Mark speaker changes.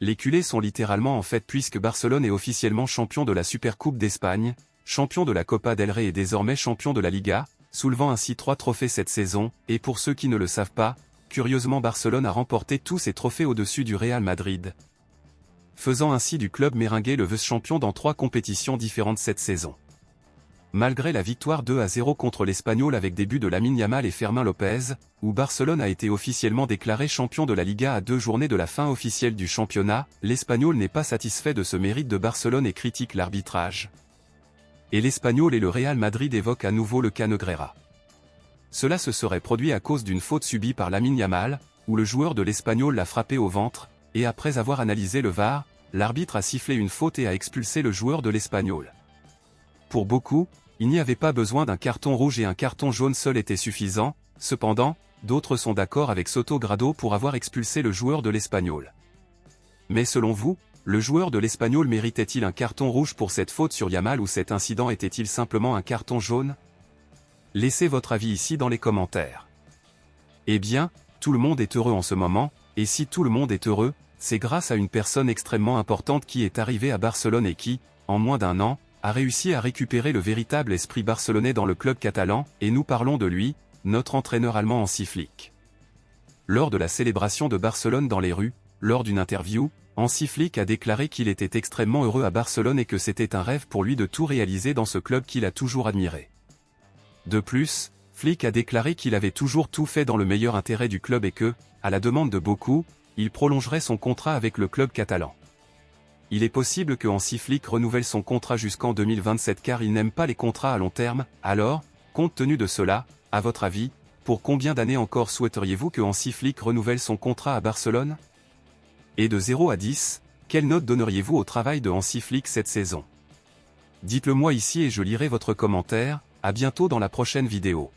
Speaker 1: Les culés sont littéralement en fait puisque Barcelone est officiellement champion de la Supercoupe d'Espagne, champion de la Copa del Rey et désormais champion de la Liga, soulevant ainsi 3 trophées cette saison, et pour ceux qui ne le savent pas, curieusement Barcelone a remporté tous ces trophées au-dessus du Real Madrid, faisant ainsi du club merengue le vice-champion dans 3 compétitions différentes cette saison. Malgré la victoire 2-0 contre l'Espagnol avec des buts de Lamine Yamal et Fermín López, où Barcelone a été officiellement déclaré champion de la Liga à 2 journées de la fin officielle du championnat, l'Espagnol n'est pas satisfait de ce mérite de Barcelone et critique l'arbitrage. Et l'Espagnol et le Real Madrid évoquent à nouveau le cas Negreira. Cela se serait produit à cause d'une faute subie par Lamine Yamal, où le joueur de l'Espagnol l'a frappé au ventre, et après avoir analysé le VAR, l'arbitre a sifflé une faute et a expulsé le joueur de l'Espagnol. Pour beaucoup, il n'y avait pas besoin d'un carton rouge et un carton jaune seul était suffisant, cependant, d'autres sont d'accord avec Soto Grado pour avoir expulsé le joueur de l'Espagnol. Mais selon vous, le joueur de l'Espagnol méritait-il un carton rouge pour cette faute sur Yamal ou cet incident était-il simplement un carton jaune? Laissez votre avis ici dans les commentaires. Eh bien, tout le monde est heureux en ce moment, et si tout le monde est heureux, c'est grâce à une personne extrêmement importante qui est arrivée à Barcelone et qui, en moins d'un an, a réussi à récupérer le véritable esprit barcelonais dans le club catalan, et nous parlons de lui, notre entraîneur allemand Hansi Flick. Lors de la célébration de Barcelone dans les rues, lors d'une interview, Hansi Flick a déclaré qu'il était extrêmement heureux à Barcelone et que c'était un rêve pour lui de tout réaliser dans ce club qu'il a toujours admiré. De plus, Flick a déclaré qu'il avait toujours tout fait dans le meilleur intérêt du club et que, à la demande de beaucoup, il prolongerait son contrat avec le club catalan. Il est possible que Hansi Flick renouvelle son contrat jusqu'en 2027 car il n'aime pas les contrats à long terme, alors, compte tenu de cela, à votre avis, pour combien d'années encore souhaiteriez-vous que Hansi Flick renouvelle son contrat à Barcelone? Et de 0 à 10, quelle note donneriez-vous au travail de Hansi Flick cette saison? Dites-le moi ici et je lirai votre commentaire, à bientôt dans la prochaine vidéo.